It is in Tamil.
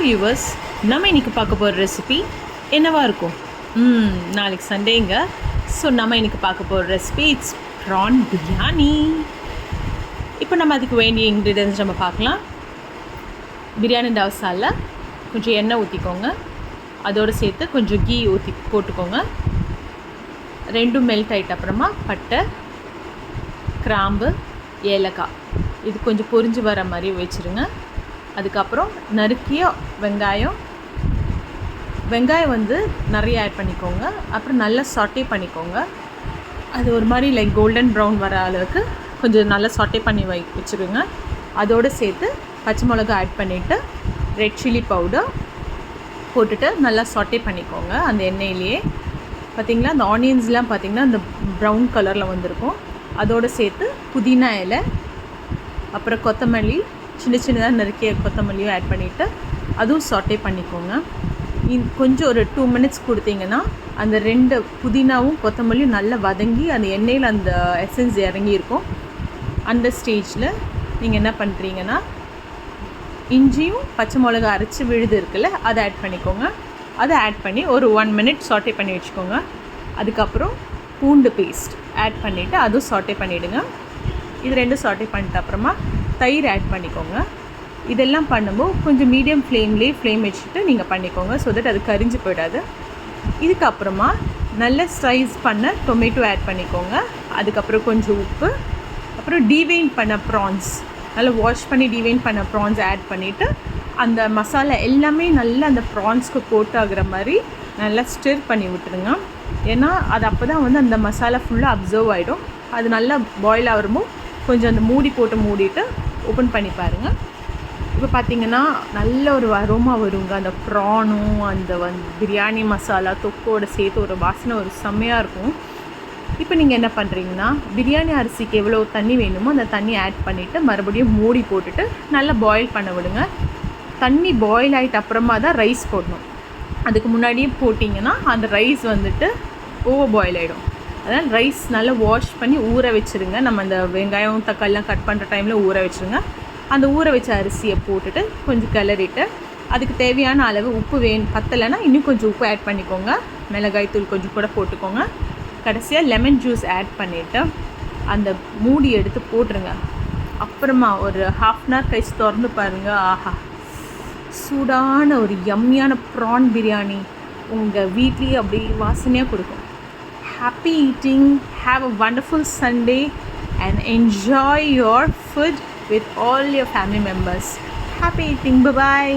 ஹாய் வியூவர்ஸ், நம்ம இன்றைக்கி பார்க்க போகிற ரெசிபி என்னவாக இருக்கும்? நாளைக்கு சண்டேங்க. ஸோ நம்ம இன்றைக்கி பார்க்க போகிற ரெசிபி இட்ஸ் ப்ரான் பிரியாணி. இப்போ நம்ம அதுக்கு வேண்டிய இன்க்ரீடியன்ஸ் நம்ம பார்க்கலாம். பிரியாணி தவசாவில் கொஞ்சம் எண்ணெய் ஊற்றிக்கோங்க. அதோடு சேர்த்து கொஞ்சம் கீ ஊற்றி போட்டுக்கோங்க. ரெண்டும் மெல்ட் ஆகிட்ட அப்புறமா பட்டை, கிராம்பு, ஏலக்காய் இது கொஞ்சம் பொரிஞ்சு வர மாதிரி வச்சுருங்க. அதுக்கப்புறம் நறுக்கிய வெங்காயம் வந்து நிறைய ஆட் பண்ணிக்கோங்க. அப்புறம் நல்லா சாட்டே பண்ணிக்கோங்க. அது ஒரு மாதிரி லைக் கோல்டன் ப்ரௌன் வர அளவுக்கு கொஞ்சம் நல்லா சாட்டே பண்ணி வச்சுருங்க. அதோடு சேர்த்து பச்சை மிளகா ஆட் பண்ணிவிட்டு ரெட் சில்லி பவுடர் போட்டுட்டு நல்லா சாட்டே பண்ணிக்கோங்க. அந்த எண்ணெயிலேயே பார்த்திங்களா, அந்த ஆனியன்ஸ்லாம் பார்த்திங்கன்னா அந்த ப்ரௌன் கலரில் வந்திருக்கும். அதோடு சேர்த்து புதினா இலை, அப்புறம் கொத்தமல்லி, சின்னதாக நறுக்கிய கொத்தமல்லியும் ஆட் பண்ணிவிட்டு அதுவும் சாட்டே பண்ணிக்கோங்க. கொஞ்சம் ஒரு 2 மினிட்ஸ் கொடுத்தீங்கன்னா அந்த 2 புதினாவும் கொத்தமல்லியும் நல்லா வதங்கி அந்த எண்ணெயில் அந்த எசன்ஸ் இறங்கியிருக்கும். அந்த ஸ்டேஜில் நீங்கள் என்ன பண்ணுறீங்கன்னா, இஞ்சியும் பச்சை மிளகா அரைச்சி விழுது இருக்குல்ல, அதை ஆட் பண்ணிக்கோங்க. அதை ஆட் பண்ணி ஒரு 1 மினிட் சாட்டே பண்ணி வச்சுக்கோங்க. அதுக்கப்புறம் பூண்டு பேஸ்ட் ஆட் பண்ணிவிட்டு அதுவும் சாட்டே பண்ணிவிடுங்க. இது ரெண்டும் சாட்டே பண்ணிட்ட அப்புறமா தயிர் ஆட் பண்ணிக்கோங்க. இதெல்லாம் பண்ணும்போது கொஞ்சம் மீடியம் ஃப்ளேம் வச்சுட்டு நீங்கள் பண்ணிக்கோங்க, ஸோ தட் அது கரிஞ்சு போயிடாது. இதுக்கப்புறமா நல்ல ஸ்லைஸ் பண்ண டொமேட்டோ ஆட் பண்ணிக்கோங்க. அதுக்கப்புறம் கொஞ்சம் உப்பு, அப்புறம் டீவெயின் பண்ண ப்ரான்ஸ், நல்லா வாஷ் பண்ணி டீவெயின் பண்ண ப்ரான்ஸ் ஆட் பண்ணிவிட்டு அந்த மசாலா எல்லாமே நல்லா அந்த ப்ரான்ஸ்க்கு கோட் ஆகுற மாதிரி நல்லா ஸ்டிர் பண்ணி விட்டுருங்க. ஏன்னா அது அப்போ தான் வந்து அந்த மசாலா ஃபுல்லாக அப்சர்வ் ஆகிடும். அது நல்லா பாயில் ஆகிறமோ கொஞ்சம் அந்த மூடிட்டு ஓப்பன் பண்ணி பாருங்கள். இப்போ பார்த்திங்கன்னா நல்ல ஒரு அரோமா வருங்க. அந்த ப்ரானும் அந்த பிரியாணி மசாலா தொக்கோடு சேர்த்து ஒரு வாசனை ஒரு செம்மையாக இருக்கும். இப்போ நீங்கள் என்ன பண்ணுறீங்கன்னா, பிரியாணி அரிசிக்கு எவ்வளோ தண்ணி வேணுமோ அந்த தண்ணி ஆட் பண்ணிவிட்டு மறுபடியும் மூடி போட்டுட்டு நல்லா பாயில் பண்ண விடுங்க. தண்ணி பாயில் ஆகிட்ட அப்புறமா தான் ரைஸ் போடணும். அதுக்கு முன்னாடியே போட்டிங்கன்னா அந்த ரைஸ் வந்துட்டு ஓவர் பாயில் ஆகிடும். அதனால் ரைஸ் நல்லா வாஷ் பண்ணி ஊற வச்சுருங்க. நம்ம அந்த வெங்காயம் தக்காளிலாம் கட் பண்ணுற டைமில் ஊற வச்சுருங்க. அந்த ஊற வச்ச அரிசியை போட்டுட்டு கொஞ்சம் கிளறிட்டு அதுக்கு தேவையான அளவு உப்பு பத்தலைன்னா இன்னும் கொஞ்சம் உப்பு ஆட் பண்ணிக்கோங்க. மிளகாய் தூள் கொஞ்சம் கூட போட்டுக்கோங்க. கடைசியாக லெமன் ஜூஸ் ஆட் பண்ணிவிட்டு அந்த மூடி எடுத்து போட்டுருங்க. அப்புறமா ஒரு 1/2 hour கழிச்சு திறந்து பாருங்கள். ஆஹா, சூடான ஒரு யம்மியான ப்ரான் பிரியாணி உங்கள் வீட்லேயே அப்படி வாசனையாக கொடுக்கும். Happy eating, have a wonderful Sunday and enjoy your food with all your family members. Happy eating, bye-bye.